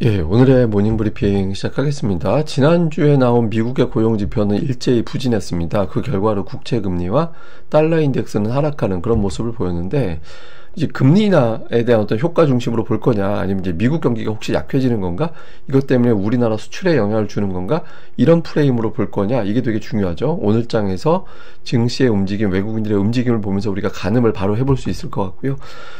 예, 오늘의 모닝 브리핑 시작하겠습니다. 지난주에 나온 미국의 고용지표는 일제히 부진했습니다. 그 결과로 국채금리와 달러 인덱스는 하락하는 그런 모습을 보였는데, 이제 금리 인하에 대한 어떤 효과 중심으로 볼 거냐, 아니면 이제 미국 경기가 혹시 약해지는 건가, 이것 때문에 우리나라 수출에 영향을 주는 건가, 이런 프레임으로 볼 거냐, 이게 되게 중요하죠. 오늘 장에서 증시의 움직임, 외국인들의 움직임을 보면서 우리가 가늠을 바로 해볼 수 있을 것 같고요.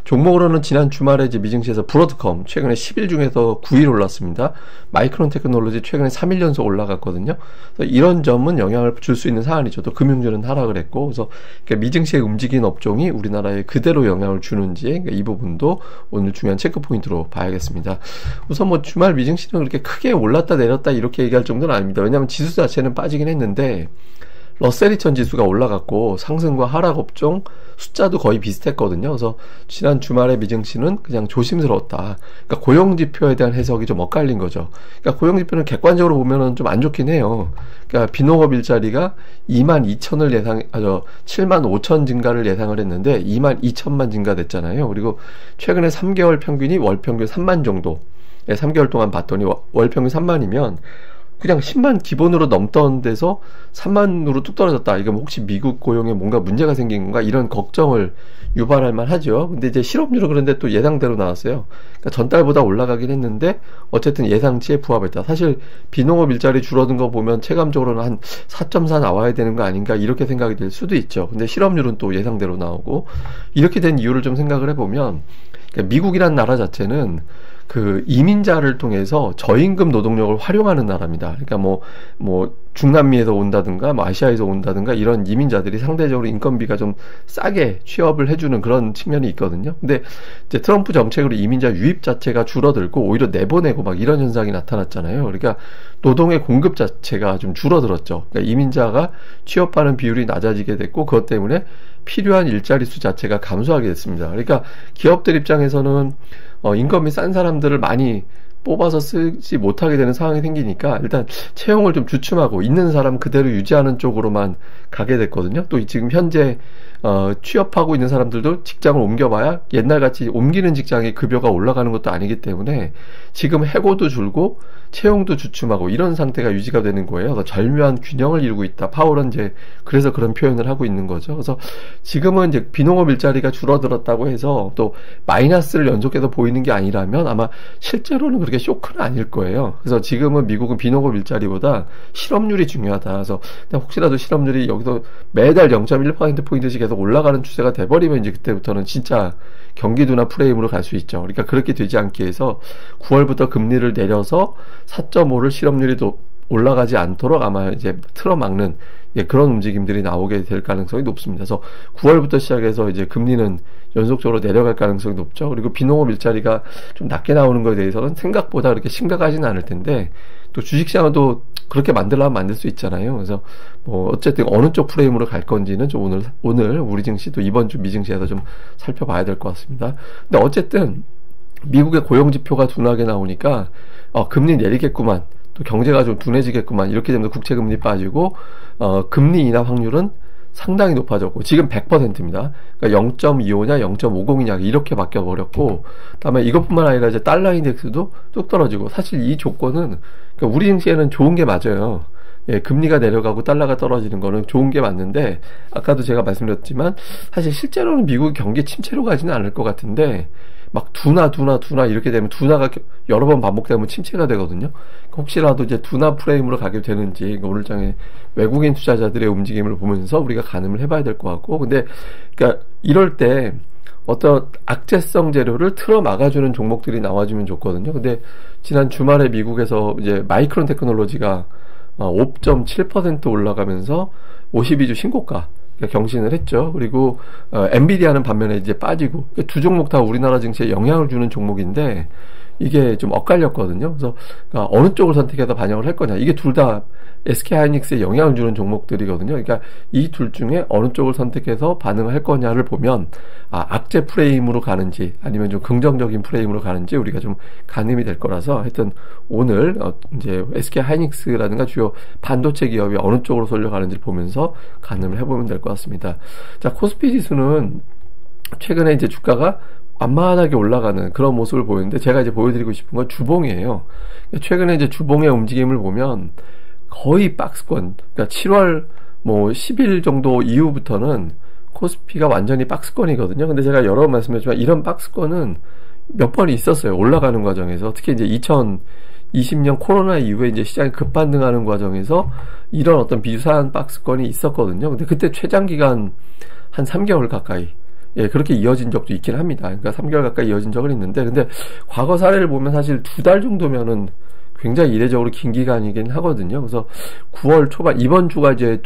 종목으로는 지난 주말에 이제 미증시에서 브로드컴 최근에 10일 중에서 9일 올랐습니다. 마이크론 테크놀로지 최근에 3일 연속 올라갔거든요. 그래서 이런 점은 영향을 줄 수 있는 사안이죠. 또 금융주는 하락을 했고, 그래서 미증시에 움직인 업종이 우리나라에 그대로 영향을 주는지, 그러니까 이 부분도 오늘 중요한 체크 포인트로 봐야겠습니다. 우선 뭐 주말 미증시는 그렇게 크게 올랐다 내렸다 이렇게 얘기할 정도는 아닙니다. 왜냐하면 지수 자체는 빠지긴 했는데 러셀 2000 지수가 올라갔고 상승과 하락 업종 숫자도 거의 비슷했거든요. 그래서 지난 주말에 미증시는 그냥 조심스러웠다. 그러니까 고용지표에 대한 해석이 좀 엇갈린 거죠. 그러니까 고용지표는 객관적으로 보면은 좀 안 좋긴 해요. 그러니까 비농업 일자리가 22,000을 75,000 증가를 예상을 했는데 22,000만 증가됐잖아요. 그리고 최근에 3개월 평균이 월 평균 3만 정도. 3개월 동안 봤더니 월 평균 3만이면 그냥 10만 기본으로 넘던 데서 3만으로 뚝 떨어졌다. 이거 혹시 미국 고용에 뭔가 문제가 생긴 건가? 이런 걱정을 유발할 만하죠. 근데 이제 실업률은 그런데 또 예상대로 나왔어요. 그러니까 전달보다 올라가긴 했는데 어쨌든 예상치에 부합했다. 사실 비농업 일자리 줄어든 거 보면 체감적으로는 한 4.4 나와야 되는 거 아닌가 이렇게 생각이 들 수도 있죠. 근데 실업률은 또 예상대로 나오고 이렇게 된 이유를 좀 생각을 해보면 그러니까 미국이란 나라 자체는 그 이민자를 통해서 저임금 노동력을 활용하는 나라입니다. 그러니까 뭐 중남미에서 온다든가 뭐 아시아에서 온다든가 이런 이민자들이 상대적으로 인건비가 좀 싸게 취업을 해주는 그런 측면이 있거든요. 근데 이제 트럼프 정책으로 이민자 유입 자체가 줄어들고 오히려 내보내고 막 이런 현상이 나타났잖아요. 그러니까 노동의 공급 자체가 좀 줄어들었죠. 그러니까 이민자가 취업하는 비율이 낮아지게 됐고 그것 때문에 필요한 일자리 수 자체가 감소하게 됐습니다. 그러니까 기업들 입장에서는 인건비 싼 사람들을 많이 뽑아서 쓰지 못하게 되는 상황이 생기니까 일단 채용을 좀 주춤하고 있는 사람 그대로 유지하는 쪽으로만 가게 됐거든요. 또 지금 현재 취업하고 있는 사람들도 직장을 옮겨봐야 옛날같이 옮기는 직장의 급여가 올라가는 것도 아니기 때문에 지금 해고도 줄고 채용도 주춤하고 이런 상태가 유지가 되는 거예요. 그래서 절묘한 균형을 이루고 있다. 파월은 이제 그래서 그런 표현을 하고 있는 거죠. 그래서 지금은 이제 비농업 일자리가 줄어들었다고 해서 또 마이너스를 연속해서 보이는 게 아니라면 아마 실제로는 그렇게 쇼크는 아닐 거예요. 그래서 지금은 미국은 비농업 일자리보다 실업률이 중요하다. 그래서 혹시라도 실업률이 여기서 매달 0.1%포인트씩 계속 올라가는 추세가 돼버리면 이제 그때부터는 진짜 경기도나 프레임으로 갈 수 있죠. 그러니까 그렇게 되지 않기 위해서 9월부터 금리를 내려서 4.5를 실업률이 올라가지 않도록 아마 이제 틀어막는 그런 움직임들이 나오게 될 가능성이 높습니다. 그래서 9월부터 시작해서 이제 금리는 연속적으로 내려갈 가능성이 높죠. 그리고 비농업 일자리가 좀 낮게 나오는 것에 대해서는 생각보다 그렇게 심각하지는 않을 텐데 또 주식시장도 그렇게 만들려면 만들 수 있잖아요. 그래서 뭐 어쨌든 어느 쪽 프레임으로 갈 건지는 좀 오늘 우리 증시도 이번 주 미증시에서 좀 살펴봐야 될 것 같습니다. 근데 어쨌든 미국의 고용지표가 둔하게 나오니까 금리 내리겠구만, 또 경제가 좀 둔해지겠구만 이렇게 되면 국채금리 빠지고 금리 인하 확률은 상당히 높아졌고 지금 100%입니다. 그러니까 0.25냐 0.50이냐 이렇게 바뀌어버렸고 다음에 이것뿐만 아니라 이제 달러 인덱스도 뚝 떨어지고 사실 이 조건은 그러니까 우리 증시에는 좋은 게 맞아요. 금리가 내려가고 달러가 떨어지는 거는 좋은 게 맞는데 아까도 제가 말씀드렸지만 사실 실제로는 미국이 경기 침체로 가지는 않을 것 같은데 막 둔화 이렇게 되면 둔화가 여러 번 반복되면 침체가 되거든요. 혹시라도 이제 둔화 프레임으로 가게 되는지 오늘 장에 외국인 투자자들의 움직임을 보면서 우리가 가늠을 해봐야 될 것 같고, 근데 그러니까 이럴 때 어떤 악재성 재료를 틀어 막아주는 종목들이 나와주면 좋거든요. 근데 지난 주말에 미국에서 이제 마이크론 테크놀로지가 5.7% 올라가면서 52주 신고가 경신을 했죠. 그리고 엔비디아는 반면에 이제 빠지고 두 종목 다 우리나라 증시에 영향을 주는 종목인데 이게 좀 엇갈렸거든요. 그래서 어느 쪽을 선택해서 반영을 할 거냐. 이게 둘 다 SK하이닉스에 영향을 주는 종목들이거든요. 그러니까 이 둘 중에 어느 쪽을 선택해서 반응을 할 거냐를 보면 악재 프레임으로 가는지 아니면 좀 긍정적인 프레임으로 가는지 우리가 좀 가늠이 될 거라서 하여튼 오늘 이제 SK하이닉스라든가 주요 반도체 기업이 어느 쪽으로 쏠려가는지 보면서 가늠을 해보면 될 것 같습니다. 자, 코스피 지수는 최근에 이제 주가가 완만하게 올라가는 그런 모습을 보이는데, 제가 이제 보여드리고 싶은 건 주봉이에요. 최근에 이제 주봉의 움직임을 보면 거의 박스권, 그러니까 7월 뭐 10일 정도 이후부터는 코스피가 완전히 박스권이거든요. 근데 제가 여러 번 말씀드렸지만 이런 박스권은 몇 번 있었어요. 올라가는 과정에서. 특히 이제 2020년 코로나 이후에 이제 시장이 급반등하는 과정에서 이런 어떤 비슷한 박스권이 있었거든요. 근데 그때 최장 기간 한 3개월 가까이, 예, 그렇게 이어진 적도 있긴 합니다. 그러니까 3개월 가까이 이어진 적은 있는데, 근데 과거 사례를 보면 사실 2달 정도면은 굉장히 이례적으로 긴 기간이긴 하거든요. 그래서 9월 초반, 이번 주가 이제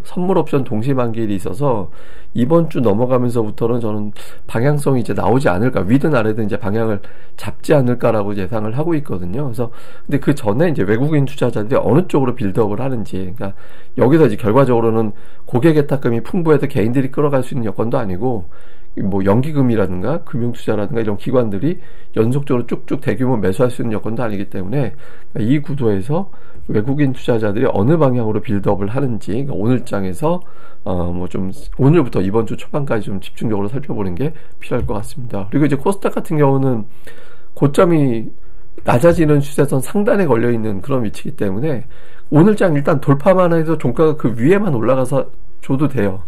선물 옵션 동시 만기일이 있어서 이번 주 넘어가면서부터는 저는 방향성이 이제 나오지 않을까, 위든 아래든 이제 방향을 잡지 않을까라고 예상을 하고 있거든요. 그래서 근데 그 전에 이제 외국인 투자자들이 어느 쪽으로 빌드업을 하는지, 그러니까 여기서 이제 결과적으로는 고객 예탁금이 풍부해서 개인들이 끌어갈 수 있는 여건도 아니고, 뭐 연기금이라든가 금융투자라든가 이런 기관들이 연속적으로 쭉쭉 대규모 매수할 수 있는 여건도 아니기 때문에, 이 구도에서 외국인 투자자들이 어느 방향으로 빌드업을 하는지, 그러니까 오늘 장에서 뭐 좀 오늘부터 이번 주 초반까지 좀 집중적으로 살펴보는 게 필요할 것 같습니다. 그리고 이제 코스닥 같은 경우는 고점이 낮아지는 추세선 상단에 걸려있는 그런 위치이기 때문에 오늘 장 일단 돌파만 해도 종가가 그 위에만 올라가서 줘도 돼요.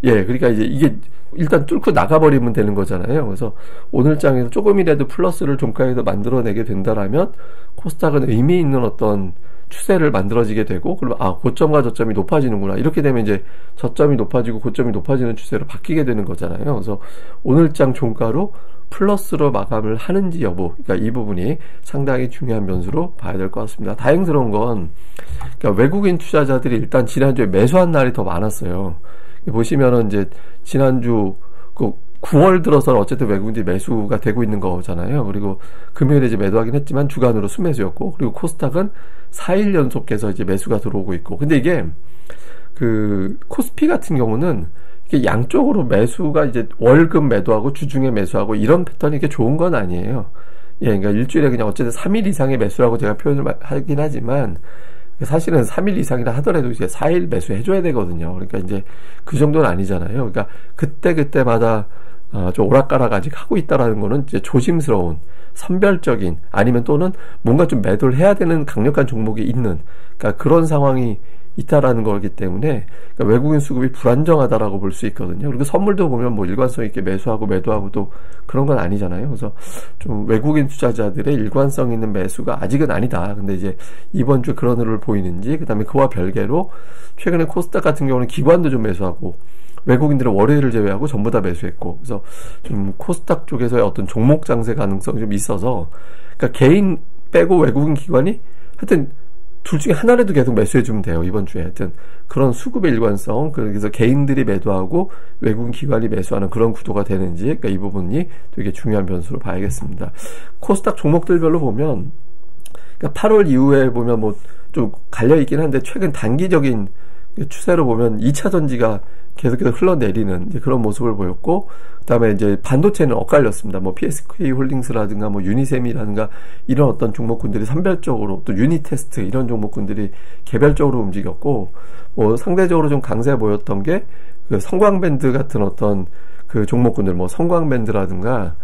예, 그러니까 이제 이게 일단 뚫고 나가버리면 되는 거잖아요. 그래서 오늘 장에서 조금이라도 플러스를 종가에서 만들어내게 된다라면 코스닥은 의미 있는 어떤 추세를 만들어지게 되고, 그러면 고점과 저점이 높아지는구나, 이렇게 되면 이제 저점이 높아지고 고점이 높아지는 추세로 바뀌게 되는 거잖아요. 그래서 오늘 장 종가로 플러스로 마감을 하는지 여부, 그러니까 이 부분이 상당히 중요한 변수로 봐야 될 것 같습니다. 다행스러운 건, 그러니까 외국인 투자자들이 일단 지난주에 매수한 날이 더 많았어요. 보시면은 이제 지난주 9월 들어서 어쨌든 외국인들이 매수가 되고 있는 거잖아요. 그리고 금요일에 이제 매도하긴 했지만 주간으로 순매수였고, 그리고 코스닥은 4일 연속해서 이제 매수가 들어오고 있고. 근데 이게 코스피 같은 경우는 이게 양쪽으로 매수가 이제 월급 매도하고 주중에 매수하고 이런 패턴이 이게 좋은 건 아니에요. 예, 그러니까 일주일에 그냥 어쨌든 3일 이상의 매수라고 제가 표현을 하긴 하지만, 사실은 3일 이상이라 하더라도 이제 4일 매수해줘야 되거든요. 그러니까 이제 그 정도는 아니잖아요. 그러니까 그때마다 좀 오락가락 아직 하고 있다라는 거는 이제 조심스러운, 선별적인, 아니면 또는 뭔가 좀 매도를 해야 되는 강력한 종목이 있는, 그러니까 그런 상황이 있다라는 거기 때문에, 그러니까 외국인 수급이 불안정하다라고 볼 수 있거든요. 그리고 선물도 보면 뭐 일관성 있게 매수하고 매도하고도 그런 건 아니잖아요. 그래서 좀 외국인 투자자들의 일관성 있는 매수가 아직은 아니다. 근데 이제 이번 주에 그런 흐름을 보이는지, 그 다음에 그와 별개로 최근에 코스닥 같은 경우는 기관도 좀 매수하고, 외국인들은 월요일을 제외하고 전부 다 매수했고, 그래서 좀 코스닥 쪽에서의 어떤 종목 장세 가능성이 좀 있어서, 그러니까 개인 빼고 외국인 기관이 하여튼 둘 중에 하나라도 계속 매수해주면 돼요, 이번 주에. 하여튼 그런 수급의 일관성, 그래서 개인들이 매도하고 외국인 기관이 매수하는 그런 구도가 되는지, 그러니까 이 부분이 되게 중요한 변수로 봐야겠습니다. 코스닥 종목들별로 보면, 그러니까 8월 이후에 보면 뭐 좀 갈려있긴 한데, 최근 단기적인 추세로 보면 2차 전지가 계속해서 흘러내리는 이제 그런 모습을 보였고, 그 다음에 이제 반도체는 엇갈렸습니다. 뭐 PSK 홀딩스라든가 뭐 유니셈이라든가 이런 어떤 종목군들이 선별적으로, 또 유니테스트 이런 종목군들이 개별적으로 움직였고, 뭐 상대적으로 좀 강세 보였던 게 그 성광밴드 같은 어떤 그 종목군들, 뭐 성광밴드라든가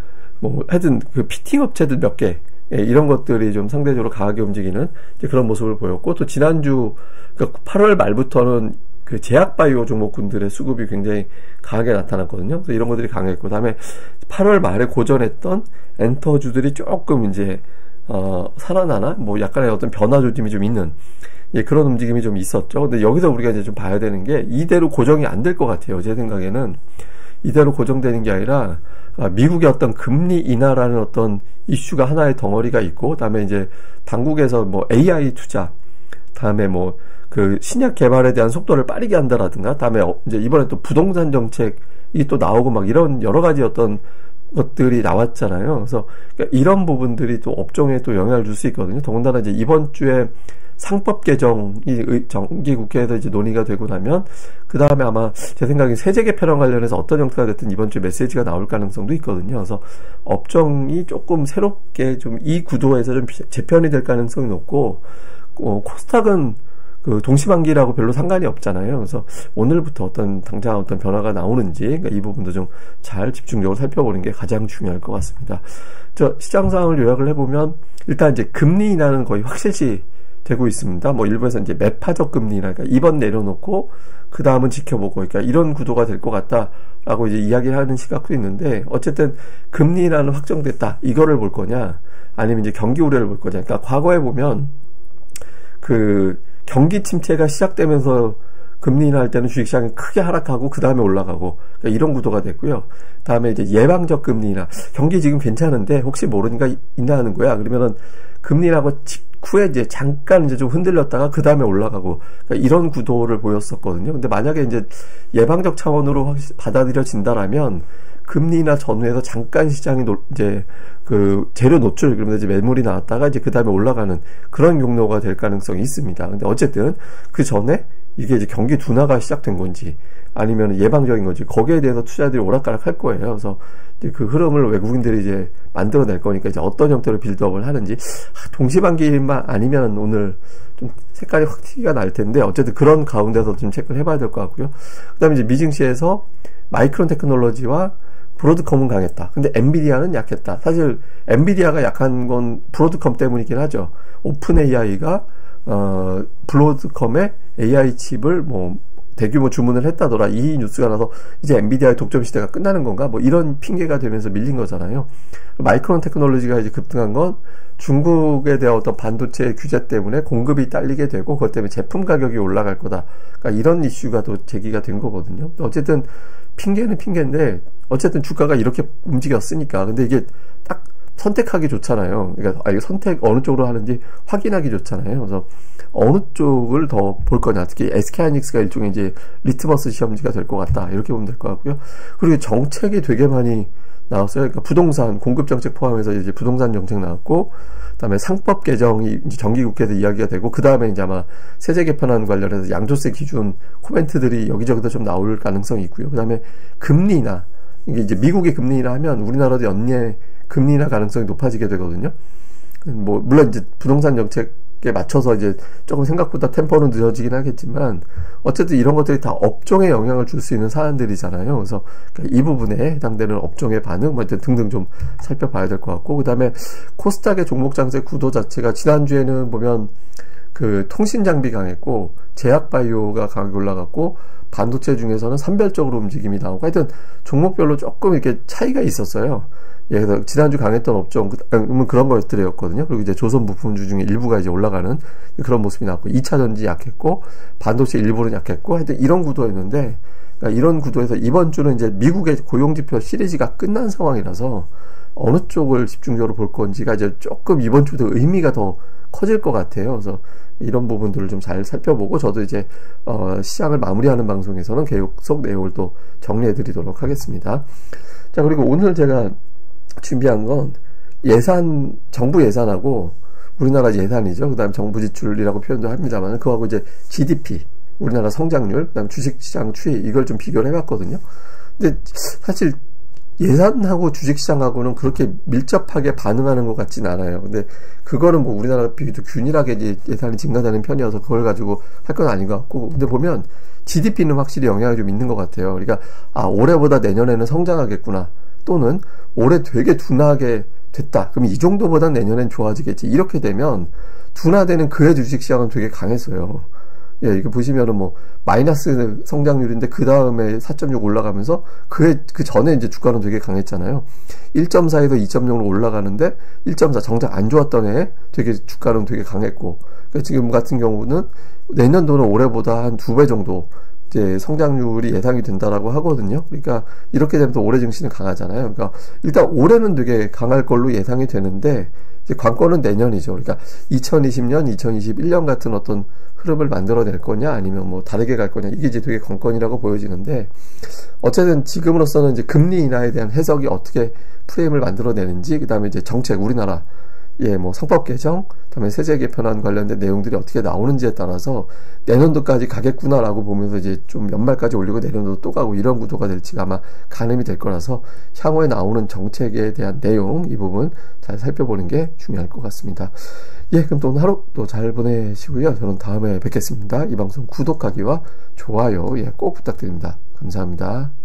뭐 하여튼 그 피팅 업체들 몇 개, 예, 이런 것들이 좀 상대적으로 강하게 움직이는 이제 그런 모습을 보였고, 또 지난주 그러니까 8월 말부터는 그 제약바이오 종목군들의 수급이 굉장히 강하게 나타났거든요. 그래서 이런 것들이 강했고, 그 다음에 8월 말에 고전했던 엔터주들이 조금 이제 살아나나 뭐 약간의 어떤 변화 조짐이 좀 있는, 예, 그런 움직임이 좀 있었죠. 근데 여기서 우리가 이제 좀 봐야 되는 게, 이대로 고정이 안 될 것 같아요. 제 생각에는 이대로 고정되는 게 아니라 미국의 어떤 금리 인하라는 어떤 이슈가 하나의 덩어리가 있고, 그다음에 이제 당국에서 뭐 AI 투자, 다음에 뭐 그 신약 개발에 대한 속도를 빠르게 한다라든가, 다음에 이제 이번에 또 부동산 정책이 또 나오고 막 이런 여러 가지 어떤 것들이 나왔잖아요. 그래서 그러니까 이런 부분들이 또 업종에 또 영향을 줄 수 있거든요. 더군다나 이제 이번 주에 상법 개정이 정기국회에서 이제 논의가 되고 나면, 그 다음에 아마 제 생각에 세제 개편안 관련해서 어떤 형태가 됐든 이번 주에 메시지가 나올 가능성도 있거든요. 그래서 업종이 조금 새롭게 좀 이 구도에서 좀 재편이 될 가능성이 높고, 코스닥은 그 동시반기라고 별로 상관이 없잖아요. 그래서 오늘부터 당장 어떤 변화가 나오는지, 그러니까 이 부분도 좀 잘 집중적으로 살펴보는 게 가장 중요할 것 같습니다. 시장 상황을 요약을 해보면, 일단 이제 금리 인하는 거의 확실시 되고 있습니다. 뭐 일부에서 이제 매파적 금리 인하, 그러니까 이번 내려놓고 그 다음은 지켜보고, 그러니까 이런 구도가 될 것 같다라고 이제 이야기하는 시각도 있는데, 어쨌든 금리 인하는 확정됐다, 이거를 볼 거냐, 아니면 이제 경기 우려를 볼 거냐. 그러니까 과거에 보면 그 경기 침체가 시작되면서 금리 인하할 때는 주식시장이 크게 하락하고 그 다음에 올라가고, 그러니까 이런 구도가 됐고요. 다음에 이제 예방적 금리 인하, 경기 지금 괜찮은데 혹시 모르니까 인하하는 거야. 그러면은 금리 인하고 직후에 이제 잠깐 이제 좀 흔들렸다가 그 다음에 올라가고, 그러니까 이런 구도를 보였었거든요. 근데 만약에 이제 예방적 차원으로 받아들여진다라면 금리 인하 전후에서 잠깐 시장이 이제 그 재료 노출, 그러면 이제 매물이 나왔다가 이제 그 다음에 올라가는 그런 경로가 될 가능성이 있습니다. 근데 어쨌든 그 전에 이게 이제 경기 둔화가 시작된 건지 아니면 예방적인 건지, 거기에 대해서 투자들이 오락가락 할 거예요. 그래서 이제 그 흐름을 외국인들이 이제 만들어낼 거니까 이제 어떤 형태로 빌드업을 하는지, 동시반기만 아니면 오늘 좀 색깔이 확 티가 날 텐데, 어쨌든 그런 가운데서 좀 체크를 해봐야 될 것 같고요. 그 다음에 이제 미증시에서 마이크론 테크놀로지와 브로드컴은 강했다. 근데 엔비디아는 약했다. 사실 엔비디아가 약한 건 브로드컴 때문이긴 하죠. 오픈 AI가 브로드컴의 AI 칩을 뭐 대규모 주문을 했다더라, 이 뉴스가 나서 이제 엔비디아의 독점 시대가 끝나는 건가, 뭐 이런 핑계가 되면서 밀린 거잖아요. 마이크론 테크놀로지가 이제 급등한 건 중국에 대한 어떤 반도체 규제 때문에 공급이 딸리게 되고, 그것 때문에 제품 가격이 올라갈 거다, 그러니까 이런 이슈가 또 제기가 된 거거든요. 어쨌든 핑계는 핑계인데, 어쨌든 주가가 이렇게 움직였으니까. 근데 이게 딱 선택하기 좋잖아요. 그러니까 이거 선택 어느 쪽으로 하는지 확인하기 좋잖아요. 그래서 어느 쪽을 더 볼 거냐, 특히 SK하이닉스가 일종의 이제 리트머스 시험지가 될 것 같다, 이렇게 보면 될 것 같고요. 그리고 정책이 되게 많이 나왔어요. 그러니까 부동산 공급 정책 포함해서 이제 부동산 정책 나왔고, 그다음에 상법 개정이 이제 정기국회에서 이야기가 되고, 그 다음에 이제 아마 세제 개편안 관련해서 양도세 기준 코멘트들이 여기저기서 좀 나올 가능성이 있고요. 그 다음에 금리 인하, 이게 이제 미국의 금리 인하 하면 우리나라도 연내 금리 인하 가능성이 높아지게 되거든요. 뭐 물론 이제 부동산 정책에 맞춰서 이제 조금 생각보다 템포는 늦어지긴 하겠지만, 어쨌든 이런 것들이 다 업종에 영향을 줄 수 있는 사안들이잖아요. 그래서 이 부분에 해당되는 업종의 반응, 뭐 등등 좀 살펴봐야 될 것 같고, 그 다음에 코스닥의 종목 장세 구도 자체가 지난주에는 보면 그 통신 장비 강했고, 제약 바이오가 강하게 올라갔고, 반도체 중에서는 산별적으로 움직임이 나오고, 하여튼 종목별로 조금 이렇게 차이가 있었어요. 예, 그래서 지난주 강했던 업종, 그런 것들이었거든요. 그리고 이제 조선 부품주 중에 일부가 이제 올라가는 그런 모습이 나왔고, 2차 전지 약했고, 반도체 일부는 약했고, 하여튼 이런 구도였는데, 그러니까 이런 구도에서 이번 주는 이제 미국의 고용지표 시리즈가 끝난 상황이라서 어느 쪽을 집중적으로 볼 건지가 이제 조금 이번 주도 의미가 더 커질 것 같아요. 그래서 이런 부분들을 좀 잘 살펴보고, 저도 이제 시장을 마무리하는 방송에서는 계속 내용을 또 정리해 드리도록 하겠습니다. 자, 그리고 오늘 제가 준비한 건 정부 예산하고 우리나라 예산이죠. 그 다음 정부 지출이라고 표현도 합니다만, 그거하고 이제 GDP, 우리나라 성장률, 그 다음 주식시장 추이, 이걸 좀 비교를 해봤거든요. 근데 사실 예산하고 주식시장하고는 그렇게 밀접하게 반응하는 것 같진 않아요. 근데 그거는 뭐 우리나라 비교도 균일하게 예산이 증가되는 편이어서 그걸 가지고 할 건 아닌 것 같고, 근데 보면 GDP는 확실히 영향이 좀 있는 것 같아요. 그러니까 올해보다 내년에는 성장하겠구나, 또는 올해 되게 둔화하게 됐다, 그럼 이 정도보단 내년엔 좋아지겠지, 이렇게 되면 둔화되는 그해 주식시장은 되게 강했어요. 예, 이거 보시면은 뭐 마이너스 성장률인데 그 다음에 4.6 올라가면서 그 전에 이제 주가는 되게 강했잖아요. 1.4에서 2.0으로 올라가는데 1.4 정작 안 좋았던 해에 되게 주가는 되게 강했고, 그러니까 지금 같은 경우는 내년도는 올해보다 한 2배 정도 이제 성장률이 예상이 된다라고 하거든요. 그러니까 이렇게 되면 또 올해 증시는 강하잖아요. 그러니까 일단 올해는 되게 강할 걸로 예상이 되는데, 이제 관건은 내년이죠. 그러니까 2020년, 2021년 같은 어떤 흐름을 만들어낼 거냐, 아니면 뭐 다르게 갈 거냐, 이게 이제 되게 관건이라고 보여지는데, 어쨌든 지금으로서는 이제 금리 인하에 대한 해석이 어떻게 프레임을 만들어내는지, 그 다음에 이제 정책, 우리나라 예, 뭐 상법 개정, 그다음에 세제 개편안 관련된 내용들이 어떻게 나오는지에 따라서 내년도까지 가겠구나라고 보면서 이제 좀 연말까지 올리고 내년도 또 가고 이런 구도가 될지가 아마 가늠이 될 거라서 향후에 나오는 정책에 대한 내용 이 부분 잘 살펴보는 게 중요할 것 같습니다. 예, 그럼 또 오늘 하루 또 잘 보내시고요. 저는 다음에 뵙겠습니다. 이 방송 구독하기와 좋아요 꼭 부탁드립니다. 감사합니다.